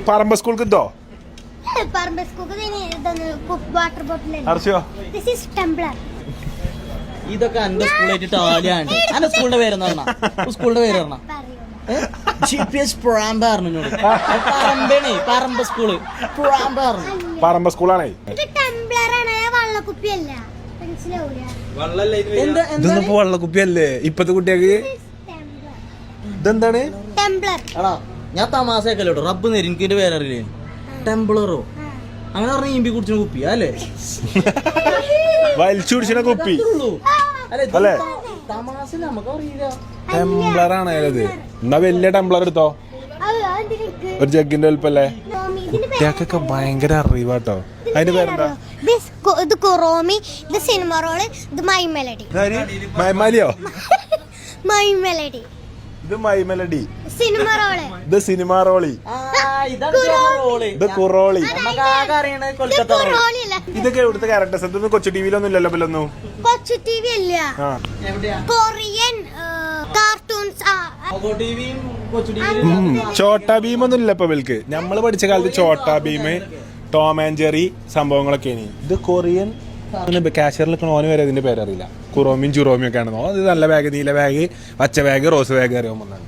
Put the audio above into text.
പറമ്പ സ്കൂൾക്ക് ഇതോ water bottle ഇതൊക്കെ എന്റെ സ്കൂളായിട്ട് ടാലിയാണ്. എന്റെ സ്കൂളിന്റെ പേരെന്ന് പറഞ്ഞ സ്കൂളിന്റെ പേര് പറഞ്ഞ GPS പ്രാമ്പാറിനോട് പറമ്പേണേ പറമ്പ സ്കൂള് പ്രാമ്പാറിന് പറമ്പ സ്കൂളാണേ. ഇതൊന്നും വെള്ളക്കുപ്പിയല്ലേ ഇപ്പത്തെ കുട്ടികൾക്ക്? ഇതെന്താണ്? എടാ ഞാൻ തമാശക്കല്ലോ റബ്ബ് നേരി എനിക്ക് പേരറിയില്ലേ ടെംബ്ലറോ അങ്ങനെ പറഞ്ഞ ഈമ്പി കുടിച്ച കുപ്പി അല്ലേ വലിച്ചു കുടിച്ചിന കുപ്പി അല്ലേ? തമാശ നമുക്ക് അറിയില്ല. ടെംബ്ലറാണ് അത്. എന്നാ വലിയ ടെംബ്ലർ എടുത്തോ, ഒരു ജഗ്ഗിന്റെ വലുപ്പല്ലേ. കുട്ടികൾക്കൊക്കെ ഭയങ്കര അറിവാട്ടോ. അതിന്റെ പേരെന്താ? ഇത് കുറോമി, ഇത് സിനിമ റോള്, ഇത് മൈമെലഡി. മൈമാലിയോ? മൈമെലഡി. ഇത് മൈമെലഡി. Cinnamoroll. ഇത് സിനിമ റോളി. ഇത് കുറോളി. ഇതൊക്കെ ഇവിടുത്തെ ക്യാരക്ടേഴ്സ്. ഇതൊന്നും കൊച്ചു ടിവിയിലൊന്നും ഇല്ലല്ലോ പിള്ളൊന്നും. കൊച്ചു ടിവി അല്ല, കൊറിയൻ കാർട്ടൂൺസ്. ചോട്ടാ ഭീം ഒന്നും ഇല്ല ഇപ്പൊ ഇവൾക്ക്. നമ്മള് പഠിച്ച കാലത്ത് ചോട്ടാ ഭീം, ടോം ആൻഡ് ജെറി സംഭവങ്ങളൊക്കെ. ഇത് കൊറിയൻ. കാഷ്യറിൽ ഓന് വരെ ഇതിന്റെ പേരറിയില്ല. കുറോമിയും ചുറോമിയും ഒക്കെ ആണെന്നോ. അത് നല്ല ബാഗ്, നീല ബാഗ്, പച്ച ബാഗ്, റോസ് ബാഗ് അറിയാൻ വന്നാണ്.